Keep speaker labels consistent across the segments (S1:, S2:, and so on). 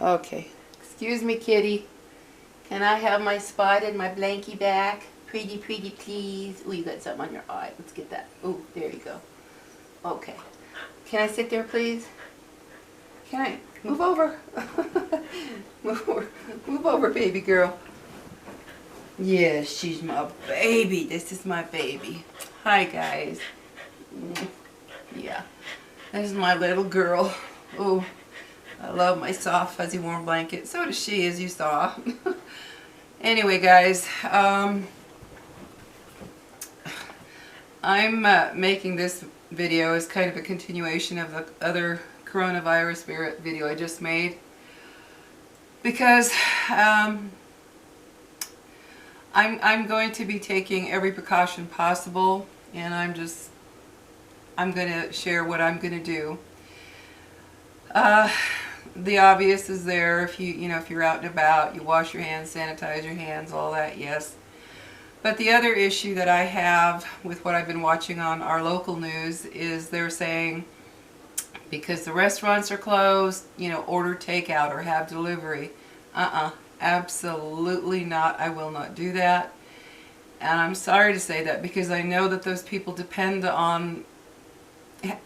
S1: Okay. Excuse me, kitty. Can I have my spot and my blankie back? Pretty, pretty, please. Oh, you got something on your eye. Let's get that. Oh, there you go. Okay. Can I sit there, please? Can I? Move over. Move over. Move over, baby girl. Yes, she's my baby. This is my baby. Hi, guys. Yeah. This is my little girl. Oh, I love my soft, fuzzy, warm blanket. So does she, as you saw. Anyway, guys, I'm making this video as kind of a continuation of the other coronavirus video I just made, because I'm going to be taking every precaution possible, and I'm going to share what I'm going to do. The obvious is there. If if you're out and about, you wash your hands, sanitize your hands, all that, yes. But the other issue that I have with what I've been watching on our local news is they're saying, because the restaurants are closed, order takeout or have delivery. Absolutely not. I will not do that. And I'm sorry to say that, because I know that those people depend on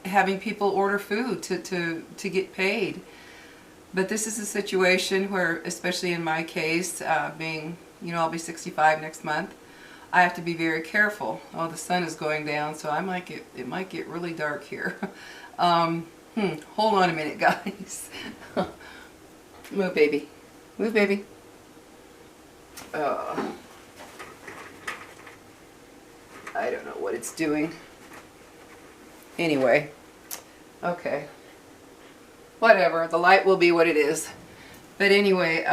S1: having people order food to get paid. But this is a situation where, especially in my case, being, I'll be 65 next month, I have to be very careful. Oh, the sun is going down, so it might get really dark here. Hold on a minute, guys. Move, baby. Move, baby. I don't know what it's doing. Anyway, okay. Whatever, the light will be what it is. But anyway,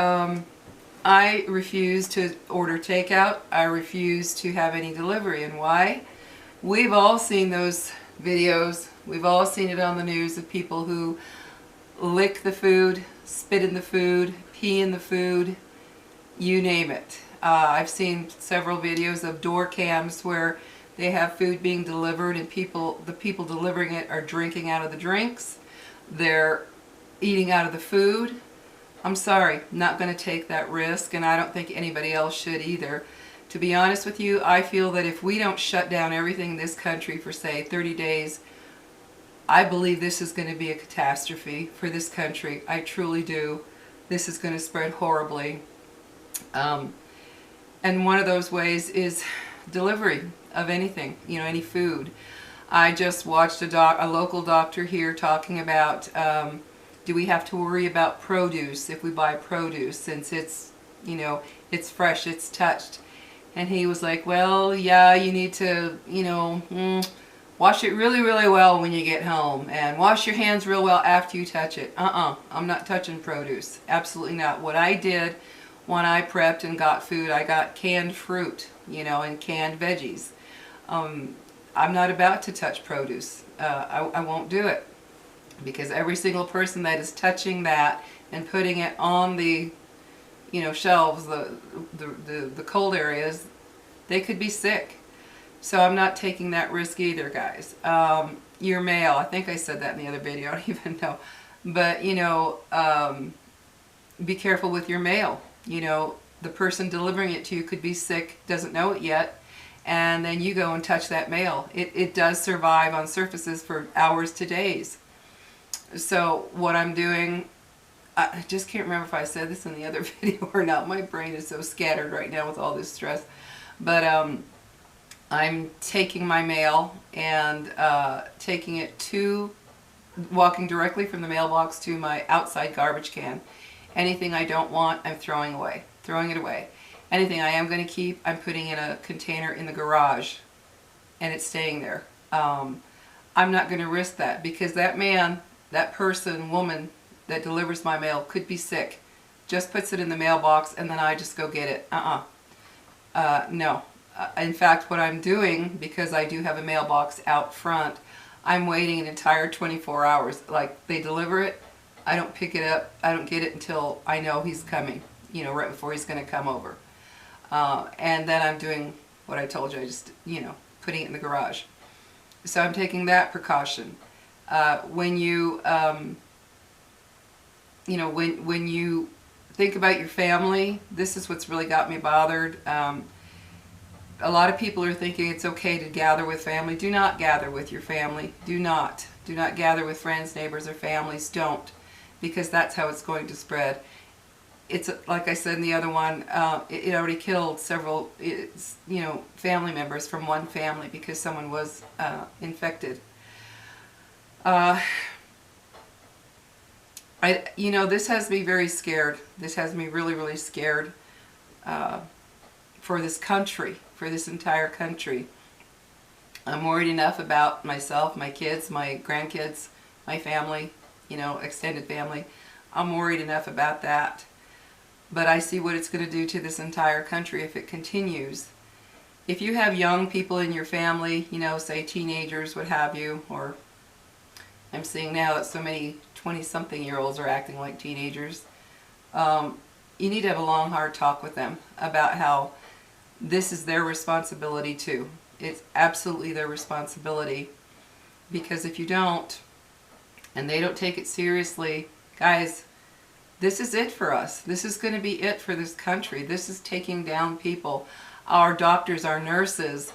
S1: I refuse to order takeout. I refuse to have any delivery. And why? We've all seen those videos. We've all seen it on the news of people who lick the food, spit in the food, pee in the food, you name it. I've seen several videos of door cams where they have food being delivered, and the people delivering it are drinking out of the drinks. They're eating out of the food. I'm sorry, not going to take that risk, and I don't think anybody else should either. To be honest with you, I feel that if we don't shut down everything in this country for, say, 30 days, I believe this is going to be a catastrophe for this country. I truly do. This is going to spread horribly. And one of those ways is delivery of anything, any food. I just watched a local doctor here talking about, do we have to worry about produce if we buy produce, since it's, it's fresh, it's touched. And he was like, well, yeah, you need to, wash it really, really well when you get home, and wash your hands real well after you touch it. I'm not touching produce. Absolutely not. What I did when I prepped and got food, I got canned fruit, and canned veggies. I'm not about to touch produce. I won't do it, because every single person that is touching that and putting it on the, shelves, the cold areas, they could be sick. So I'm not taking that risk either, guys. Your mail, I think I said that in the other video, I don't even know. But, be careful with your mail. The person delivering it to you could be sick, doesn't know it yet, and then you go and touch that mail. It does survive on surfaces for hours to days. So what I'm doing, I just can't remember if I said this in the other video or not. My brain is so scattered right now with all this stress. But I'm taking my mail and taking it walking directly from the mailbox to my outside garbage can. Anything I don't want, I'm throwing it away. Anything I am going to keep, I'm putting in a container in the garage, and it's staying there. I'm not going to risk that, because that man, that person, woman that delivers my mail could be sick, just puts it in the mailbox, and then I just go get it. No. In fact, what I'm doing, because I do have a mailbox out front, I'm waiting an entire 24 hours. Like, they deliver it, I don't pick it up, I don't get it until I know he's coming, right before he's going to come over. And then I'm doing what I told you, I just, putting it in the garage. So I'm taking that precaution. When you you know, when you think about your family, this is what's really got me bothered. A lot of people are thinking it's okay to gather with family. Do not gather with your family. Do not. Do not gather with friends, neighbors, or families. Don't. Because that's how it's going to spread. It's like I said in the other one, it already killed several, family members from one family because someone was infected. This has me very scared. This has me really, really scared for this country, for this entire country. I'm worried enough about myself, my kids, my grandkids, my family, extended family. I'm worried enough about that. But I see what it's going to do to this entire country if it continues. If you have young people in your family, say teenagers, what have you, or I'm seeing now that so many 20-something-year-olds are acting like teenagers, you need to have a long, hard talk with them about how this is their responsibility too. It's absolutely their responsibility, because if you don't, and they don't take it seriously, guys, this is it for us. This is going to be it for this country. This is taking down people, our doctors, our nurses,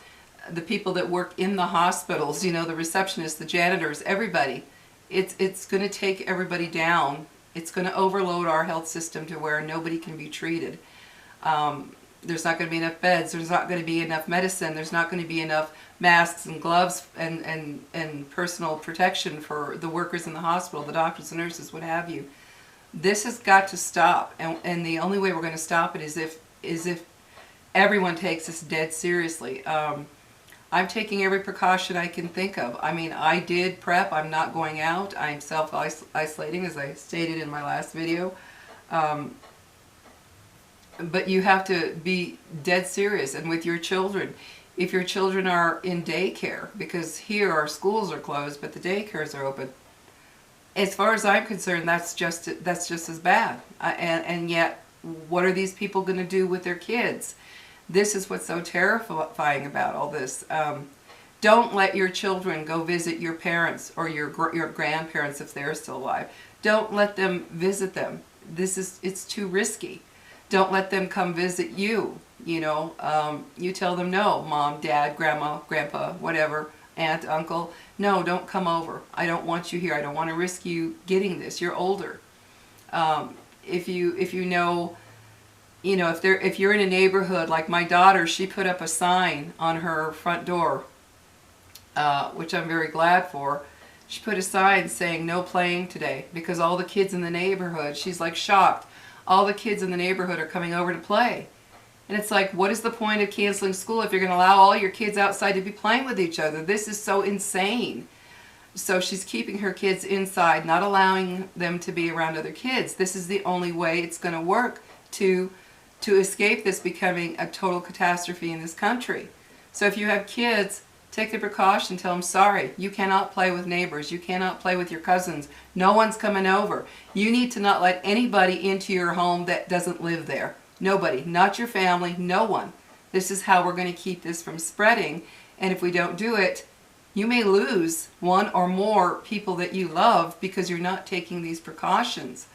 S1: the people that work in the hospitals, the receptionists, the janitors, everybody. It's going to take everybody down. It's going to overload our health system to where nobody can be treated. There's not going to be enough beds. There's not going to be enough medicine. There's not going to be enough masks and gloves and personal protection for the workers in the hospital, the doctors, the nurses, what have you. This has got to stop, and the only way we're going to stop it is if everyone takes this dead seriously. I'm taking every precaution I can think of. I mean, I did prep. I'm not going out. I'm self-isolating, as I stated in my last video. But you have to be dead serious. And with your children, if your children are in daycare, because here our schools are closed, but the daycares are open, as far as I'm concerned, that's just as bad. And yet, what are these people going to do with their kids? This is what's so terrifying about all this. Don't let your children go visit your parents or your grandparents if they're still alive. Don't let them visit them. It's too risky. Don't let them come visit you. You tell them, no, mom, dad, grandma, grandpa, whatever, aunt, uncle, no, don't come over. I don't want you here. I don't want to risk you getting this. You're older. If you're in a neighborhood, like my daughter, she put up a sign on her front door, which I'm very glad for. She put a sign saying no playing today, because all the kids in the neighborhood, she's like shocked, all the kids in the neighborhood are coming over to play. And it's like, what is the point of canceling school if you're going to allow all your kids outside to be playing with each other? This is so insane. So she's keeping her kids inside, not allowing them to be around other kids. This is the only way it's going to work to escape this becoming a total catastrophe in this country. So if you have kids, take the precaution, tell them, sorry, you cannot play with neighbors, you cannot play with your cousins, no one's coming over. You need to not let anybody into your home that doesn't live there. Nobody, not your family, no one. This is how we're going to keep this from spreading, and if we don't do it, you may lose one or more people that you love because you're not taking these precautions.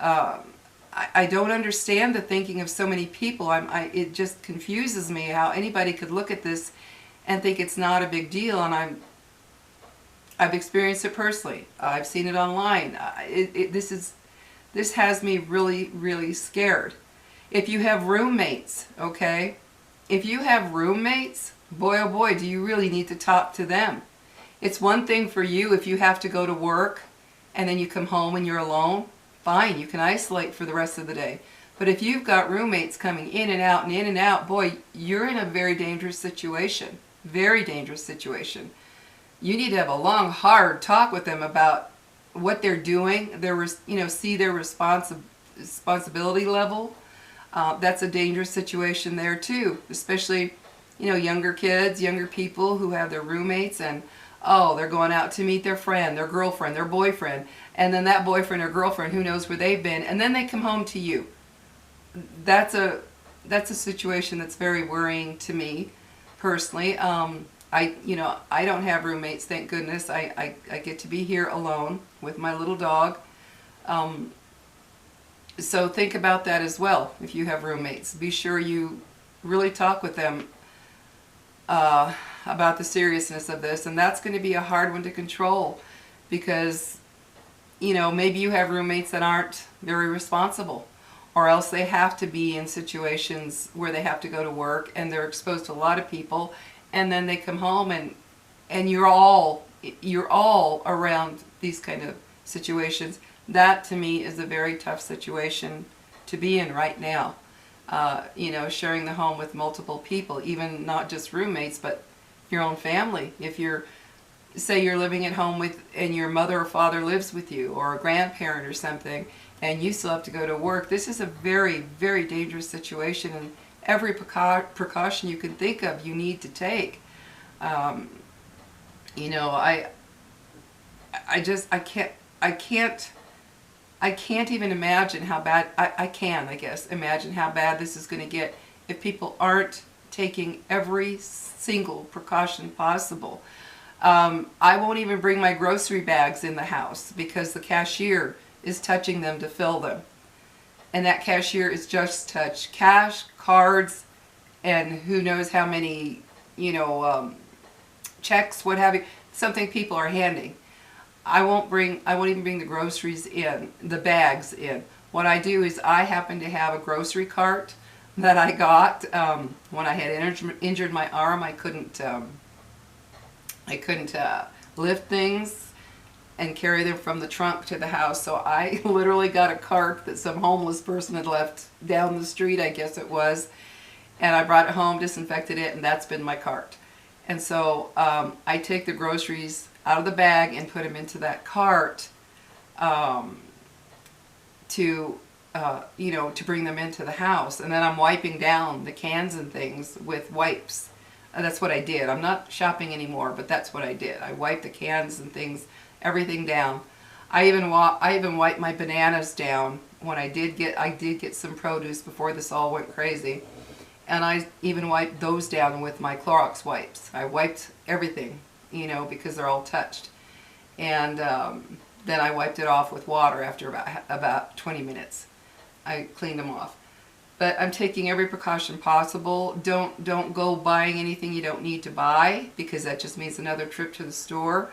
S1: I don't understand the thinking of so many people. It just confuses me how anybody could look at this and think it's not a big deal, and I've experienced it personally. I've seen it online. This has me really, really scared. If you have roommates, okay? If you have roommates, boy oh boy, do you really need to talk to them. It's one thing for you if you have to go to work and then you come home and you're alone. Fine, you can isolate for the rest of the day. But if you've got roommates coming in and out and in and out, boy, you're in a very dangerous situation. Very dangerous situation. You need to have a long, hard talk with them about what they're doing, see their responsibility level. That's a dangerous situation there too, especially, younger kids, younger people who have their roommates and, oh, they're going out to meet their friend, their girlfriend, their boyfriend, and then that boyfriend or girlfriend, who knows where they've been, and then they come home to you. That's a situation that's very worrying to me personally. I don't have roommates, thank goodness. I get to be here alone with my little dog. So think about that as well. If you have roommates, be sure you really talk with them about the seriousness of this, and that's going to be a hard one to control because, you know, maybe you have roommates that aren't very responsible, or else they have to be in situations where they have to go to work and they're exposed to a lot of people, and then they come home and you're all around these kind of situations. That to me is a very tough situation to be in right now. You know, sharing the home with multiple people, even not just roommates, but your own family. If you're, say you're living at home with, and your mother or father lives with you, or a grandparent or something, and you still have to go to work, this is a very, very dangerous situation, and every precaution you can think of, you need to take. You know, I can't even imagine how bad, I can, I guess, imagine how bad this is going to get if people aren't taking every single precaution possible. I won't even bring my grocery bags in the house because the cashier is touching them to fill them. And that cashier is just touch cash, cards, and who knows how many, you know, checks, what have you, something people are handing. I won't even bring the groceries in, the bags in. What I do is I happen to have a grocery cart that I got when I had injured my arm. I couldn't lift things and carry them from the trunk to the house. So I literally got a cart that some homeless person had left down the street, I guess it was, and I brought it home, disinfected it, and that's been my cart. And so I take the groceries out of the bag and put them into that cart to you know, to bring them into the house, and then I'm wiping down the cans and things with wipes. That's what I did. I'm not shopping anymore, but that's what I did. I wiped the cans and things, everything down. I even wiped my bananas down when I did get some produce before this all went crazy, and I even wiped those down with my Clorox wipes. I wiped everything, you know, because they're all touched, and then I wiped it off with water after about 20 minutes. I cleaned them off. But I'm taking every precaution possible. Don't go buying anything you don't need to buy, because that just means another trip to the store.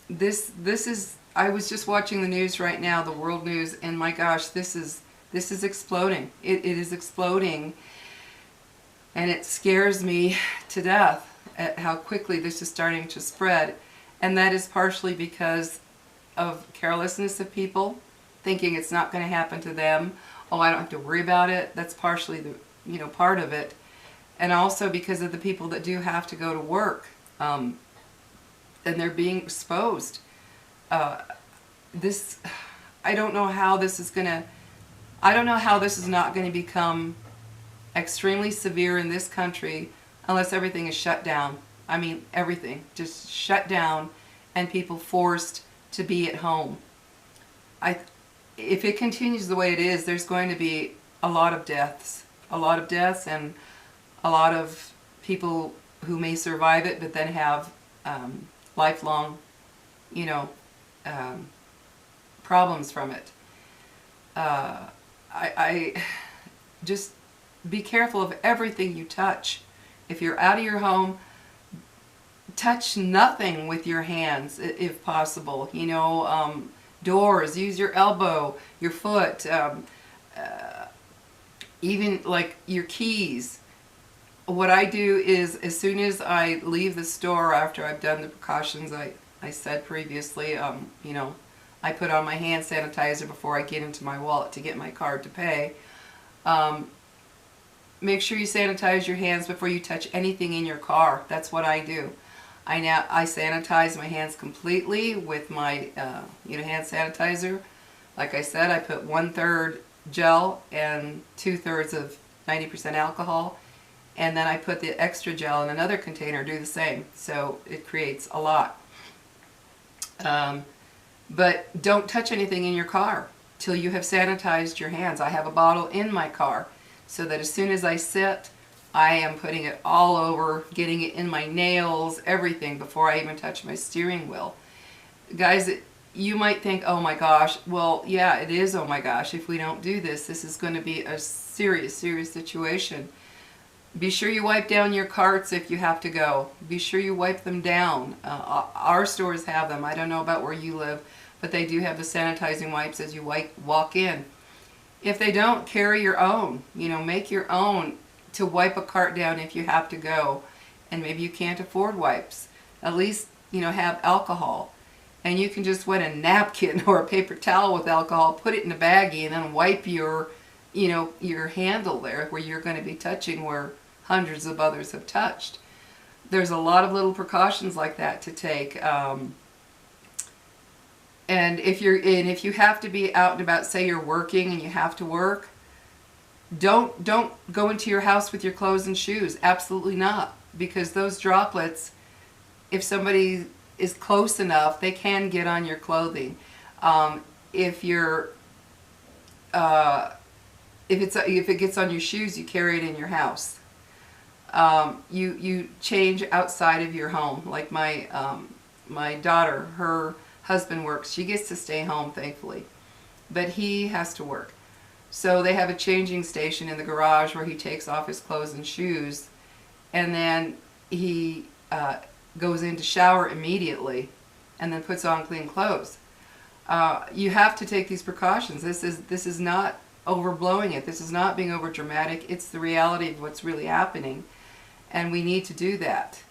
S1: This is, I was just watching the news right now, the world news, and my gosh, this is exploding. It is exploding, and it scares me to death at how quickly this is starting to spread. And that is partially because of carelessness of people, thinking it's not going to happen to them. Oh, I don't have to worry about it. That's partially the, you know, part of it. And also because of the people that do have to go to work, and they're being exposed. This, I don't know how this is going to, I don't know how this is not going to become extremely severe in this country unless everything is shut down. I mean, everything just shut down and people forced to be at home. If it continues the way it is, there's going to be a lot of deaths and a lot of people who may survive it but then have lifelong, you know, problems from it. I just be careful of everything you touch. If you're out of your home, touch nothing with your hands if possible. You know, doors, use your elbow, your foot, even like your keys. What I do is, as soon as I leave the store after I've done the precautions I said previously, you know, I put on my hand sanitizer before I get into my wallet to get my card to pay. Make sure you sanitize your hands before you touch anything in your car. That's what I do. I sanitize my hands completely with my you know, hand sanitizer. Like I said, I put 1/3 gel and 2/3 of 90% alcohol, and then I put the extra gel in another container, do the same. So it creates a lot. But don't touch anything in your car till you have sanitized your hands. I have a bottle in my car so that as soon as I sit, I am putting it all over, getting it in my nails, everything, before I even touch my steering wheel. Guys, you might think, oh my gosh, well, yeah, it is, oh my gosh, if we don't do this, this is going to be a serious, serious situation. Be sure you wipe down your carts if you have to go. Be sure you wipe them down. Our stores have them. I don't know about where you live, but they do have the sanitizing wipes as you walk in. If they don't, carry your own. You know, make your own to wipe a cart down if you have to go. And maybe you can't afford wipes. At least, you know, have alcohol. And you can just wet a napkin or a paper towel with alcohol, put it in a baggie, and then wipe your, you know, your handle there where you're going to be touching where hundreds of others have touched. There's a lot of little precautions like that to take. And if you have to be out and about, say you're working and you have to work, don't go into your house with your clothes and shoes. Absolutely not, because those droplets, if somebody is close enough, they can get on your clothing. If it gets on your shoes, you carry it in your house. You change outside of your home. Like my daughter, her husband works. She gets to stay home, thankfully, but he has to work. So they have a changing station in the garage where he takes off his clothes and shoes, and then he goes in to shower immediately, and then puts on clean clothes. You have to take these precautions. This is not overblowing it. This is not being over dramatic. It's the reality of what's really happening, and we need to do that.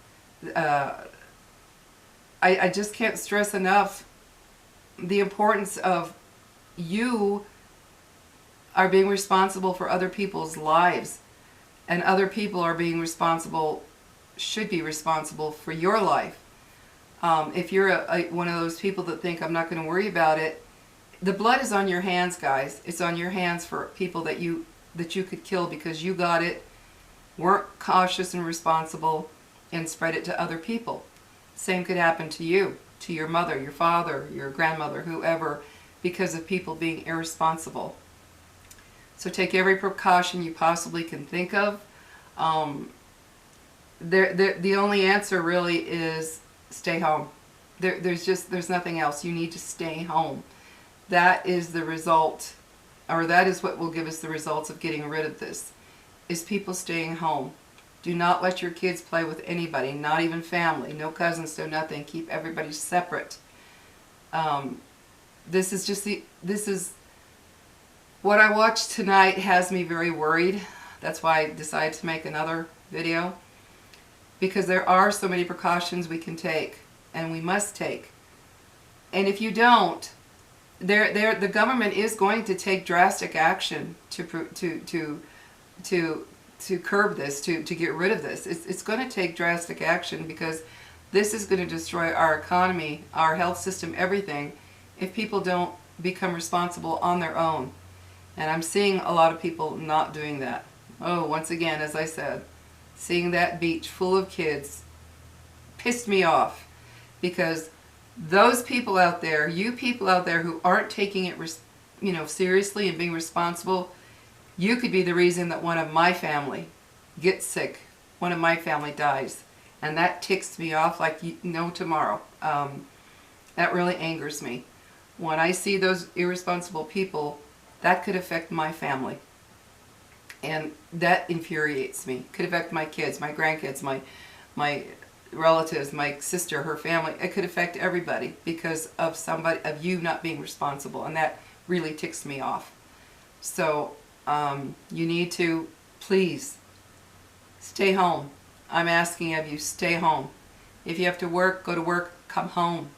S1: I just can't stress enough the importance of you are being responsible for other people's lives, and other people are being responsible, should be responsible for your life. If you're one of those people that think, I'm not going to worry about it, the blood is on your hands, guys. It's on your hands for people that you could kill because you got it, weren't cautious and responsible, and spread it to other people. Same could happen to you, to your mother, your father, your grandmother, whoever, because of people being irresponsible. So take every precaution you possibly can think of. The only answer really is stay home. There's nothing else. You need to stay home. That is the result, or that is what will give us the results of getting rid of this, is people staying home. Do not let your kids play with anybody, not even family, no cousins, no nothing. Keep everybody separate. This is what I watched tonight has me very worried. That's why I decided to make another video, because there are so many precautions we can take, and we must take. And if you don't, the government is going to take drastic action to curb this, to get rid of this. It's going to take drastic action, because this is going to destroy our economy, our health system, everything, if people don't become responsible on their own. And I'm seeing a lot of people not doing that. Oh, once again, as I said, seeing that beach full of kids pissed me off, because those people out there, you people out there who aren't taking it, seriously and being responsible, you could be the reason that one of my family gets sick, one of my family dies, and that ticks me off like no tomorrow. That really angers me. When I see those irresponsible people, that could affect my family, and that infuriates me. Could affect my kids, my grandkids, my relatives, my sister, her family. It could affect everybody because of you not being responsible, and that really ticks me off. So you need to please stay home. I'm asking of you, stay home. If you have to work, go to work. Come home.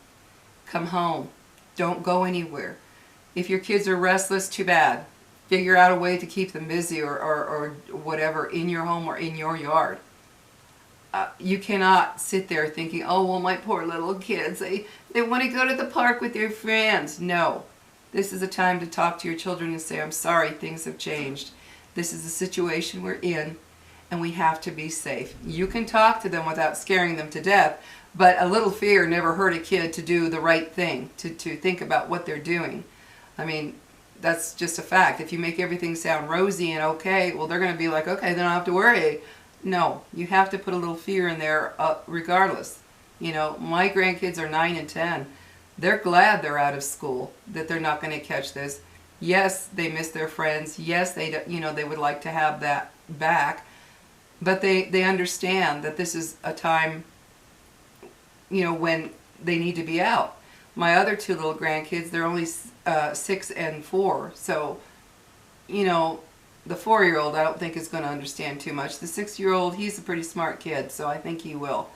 S1: Come home. Don't go anywhere. If your kids are restless, too bad. Figure out a way to keep them busy, or whatever, in your home or in your yard. You cannot sit there thinking, oh, well, my poor little kids, they want to go to the park with their friends. No. This is a time to talk to your children and say, I'm sorry, things have changed. This is the situation we're in, and we have to be safe. You can talk to them without scaring them to death, but a little fear never hurt a kid to do the right thing, to think about what they're doing. I mean, that's just a fact. If you make everything sound rosy and okay, well, they're going to be like, okay, then I don't have to worry. No, you have to put a little fear in there regardless. You know, my grandkids are 9 and 10. They're glad they're out of school, that they're not going to catch this. Yes, they miss their friends. Yes, they, you know, they would like to have that back. But they understand that this is a time, you know, when they need to be out. My other two little grandkids, they're only 6 and 4. So, you know, the 4-year-old I don't think is going to understand too much. The 6-year-old, he's a pretty smart kid, so I think he will.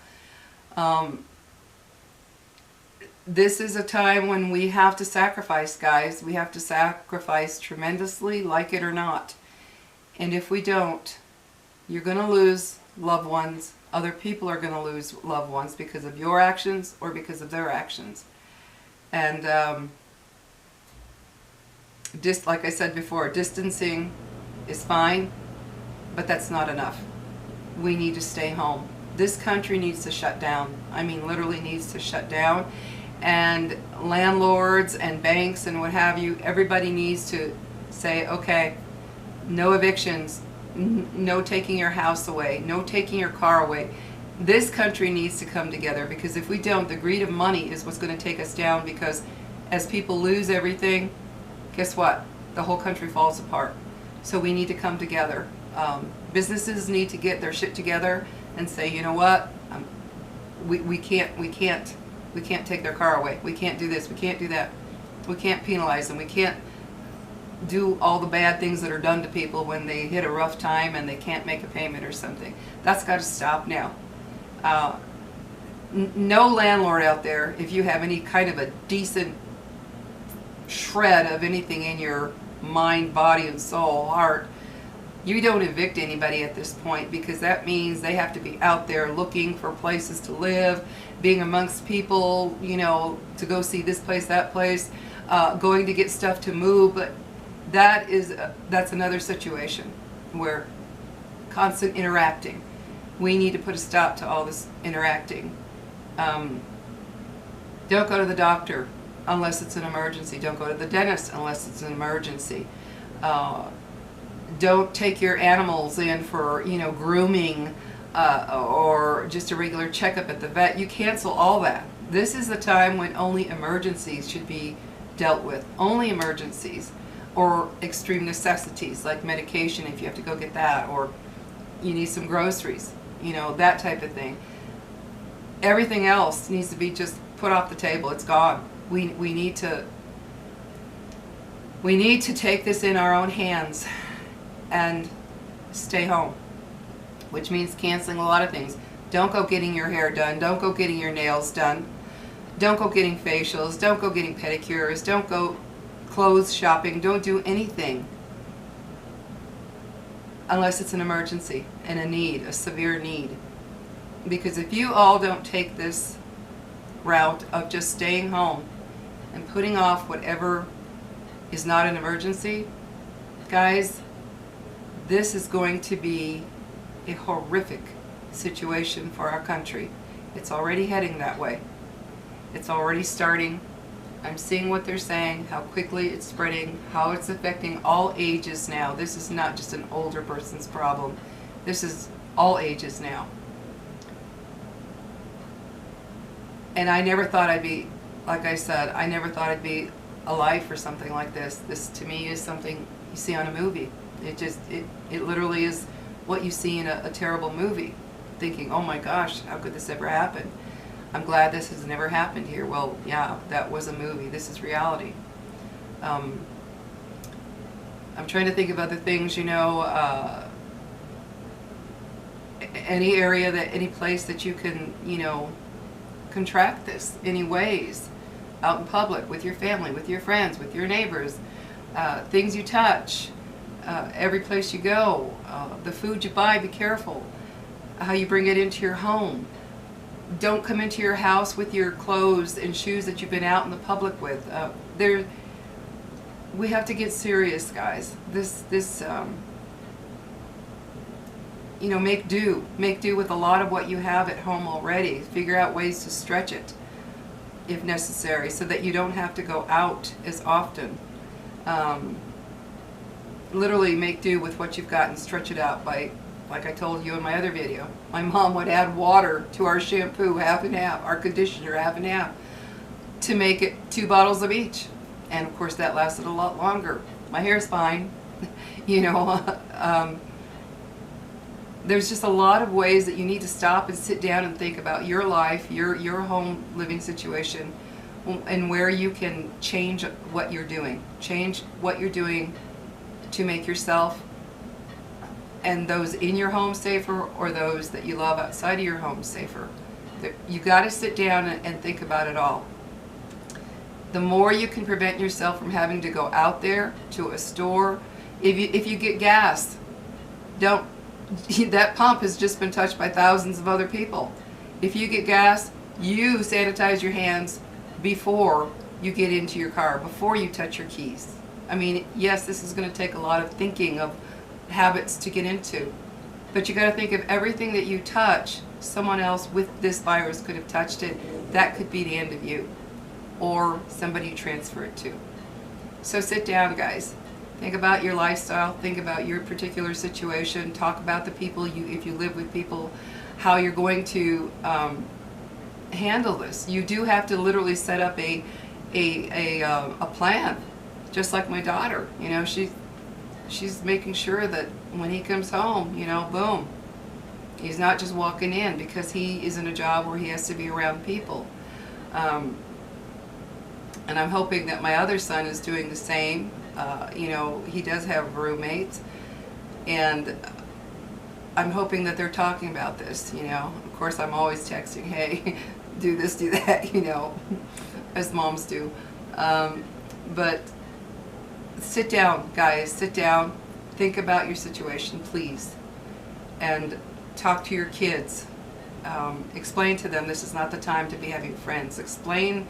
S1: This is a time when we have to sacrifice, guys. We have to sacrifice tremendously, like it or not. And if we don't, you're going to lose loved ones. Other people are going to lose loved ones because of your actions or because of their actions. And just like I said before, distancing is fine, but that's not enough. We need to stay home. This country needs to shut down. I mean, literally needs to shut down. And landlords and banks and what have you, everybody needs to say, okay, no evictions, no taking your house away, no taking your car away. This country needs to come together, because if we don't, the greed of money is what's going to take us down, because as people lose everything, guess what? The whole country falls apart. So we need to come together. Businesses need to get their shit together and say, you know what? We can't take their car away. We can't do this. We can't do that. We can't penalize them. We can't do all the bad things that are done to people when they hit a rough time and they can't make a payment or something. That's got to stop now. No landlord out there, if you have any kind of a decent shred of anything in your mind, body, and soul, heart, you don't evict anybody at this point, because that means they have to be out there looking for places to live, being amongst people, you know, to go see this place, that place, going to get stuff to move. But that's another situation where constant interacting. We need to put a stop to all this interacting. Don't go to the doctor unless it's an emergency. Don't go to the dentist unless it's an emergency. Don't take your animals in for, you know, grooming or just a regular checkup at the vet. You cancel all that. This is the time when only emergencies should be dealt with. Only emergencies, or extreme necessities like medication if you have to go get that, or you need some groceries, you know, that type of thing. Everything else needs to be just put off the table. It's gone. We need to take this in our own hands and stay home, which means canceling a lot of things. Don't go getting your hair done. Don't go getting your nails done. Don't go getting facials. Don't go getting pedicures. Don't go clothes shopping. Don't do anything unless it's an emergency and a need, a severe need. Because if you all don't take this route of just staying home and putting off whatever is not an emergency, guys, this is going to be a horrific situation for our country. It's already heading that way. It's already starting. I'm seeing what they're saying, how quickly it's spreading, how it's affecting all ages now. This is not just an older person's problem. This is all ages now. And I never thought I'd be, like I said, I never thought I'd be alive for something like this. This to me is something you see on a movie. It literally is what you see in a terrible movie, thinking, oh my gosh, how could this ever happen? I'm glad this has never happened here. Well, yeah, that was a movie. This is reality. I'm trying to think of other things, you know, any area that, any place that you can, you know, contract this, any ways, out in public, with your family, with your friends, with your neighbors, things you touch, every place you go, the food you buy, be careful, how you bring it into your home. Don't come into your house with your clothes and shoes that you've been out in the public with. We have to get serious, guys. You know, make do with a lot of what you have at home already. Figure out ways to stretch it if necessary, so that you don't have to go out as often. Literally make do with what you've got and stretch it out by, like I told you in my other video, my mom would add water to our shampoo, half and half, our conditioner, half and half. to make it 2 bottles of each. And of course that lasted a lot longer. My hair's fine, you know. There's just a lot of ways that you need to stop and sit down and think about your life, your home living situation, and where you can change what you're doing. Change what you're doing to make yourself and those in your home safer, or those that you love outside of your home safer. You got to sit down and think about it all. The more you can prevent yourself from having to go out there to a store. If you get gas, don't. That pump has just been touched by thousands of other people. If you get gas, you sanitize your hands before you get into your car, before you touch your keys. I mean, yes, this is going to take a lot of thinking of habits to get into, but you got to think of everything that you touch, someone else with this virus could have touched it. That could be the end of you, or somebody you transfer it to. So sit down, guys. Think about your lifestyle, think about your particular situation, talk about the people, if you live with people, how you're going to handle this. You do have to literally set up a plan, just like my daughter. You know, she's making sure that when he comes home, you know, boom, he's not just walking in, because he is in a job where he has to be around people. And I'm hoping that my other son is doing the same. You know, he does have roommates, and I'm hoping that they're talking about this, you know. Of course, I'm always texting, hey, do this, do that, you know, as moms do. But sit down, guys, sit down, think about your situation, please, and talk to your kids. Explain to them this is not the time to be having friends. Explain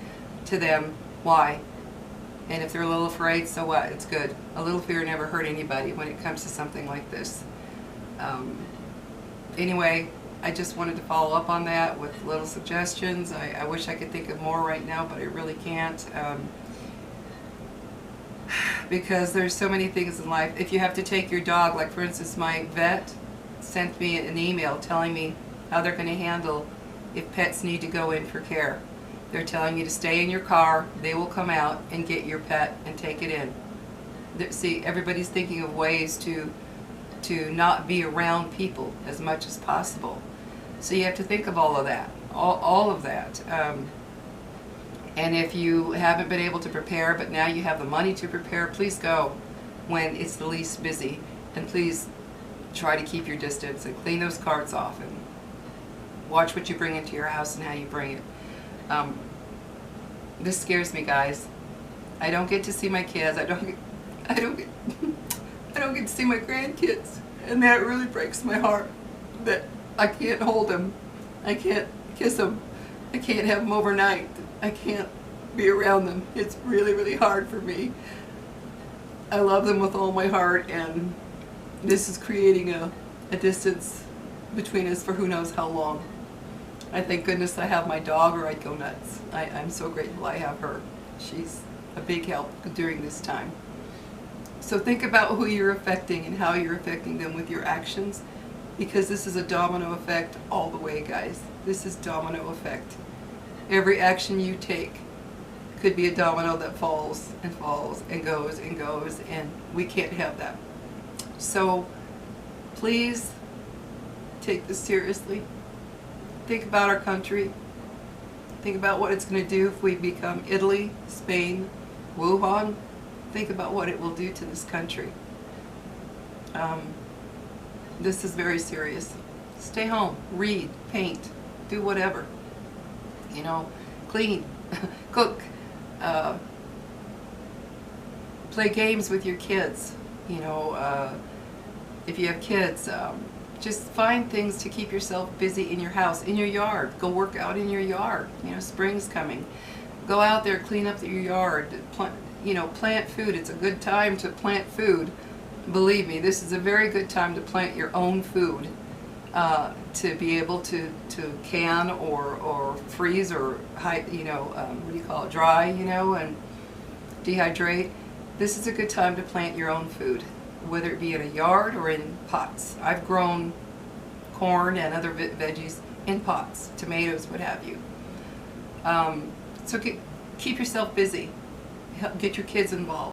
S1: to them why. And if they're a little afraid, so what? It's good. A little fear never hurt anybody when it comes to something like this. Anyway, I just wanted to follow up on that with little suggestions. I wish I could think of more right now, but I really can't. Because there's so many things in life. If you have to take your dog, like for instance, my vet sent me an email telling me how they're going to handle if pets need to go in for care. They're telling you to stay in your car. They will come out and get your pet and take it in. See, everybody's thinking of ways to not be around people as much as possible. So you have to think of all of that, all of that. And if you haven't been able to prepare, but now you have the money to prepare, please go when it's the least busy. And please try to keep your distance and clean those carts off and watch what you bring into your house and how you bring it. This scares me, guys. I don't get to see my kids. I don't get to see my grandkids, and that really breaks my heart. That I can't hold them, I can't kiss them, I can't have them overnight, I can't be around them. It's really, really hard for me. I love them with all my heart, and this is creating a distance between us for who knows how long. I thank goodness I have my dog, or I'd go nuts. I'm so grateful I have her. She's a big help during this time. So think about who you're affecting and how you're affecting them with your actions, because this is a domino effect all the way, guys. This is domino effect. Every action you take could be a domino that falls and falls and goes, and we can't have that. So please take this seriously. Think about our country. Think about what it's going to do if we become Italy, Spain, Wuhan. Think about what it will do to this country. This is very serious. Stay home, read, paint, do whatever. You know, clean, cook, play games with your kids. You know, if you have kids, just find things to keep yourself busy in your house, in your yard. Go work out in your yard. You know, spring's coming. Go out there, clean up your yard. Plant food. It's a good time to plant food. Believe me, this is a very good time to plant your own food. To be able to can or freeze or what do you call it, dry, and dehydrate. This is a good time to plant your own food, whether it be in a yard or in pots. I've grown corn and other veggies in pots, tomatoes, what have you. So keep yourself busy. Get your kids involved.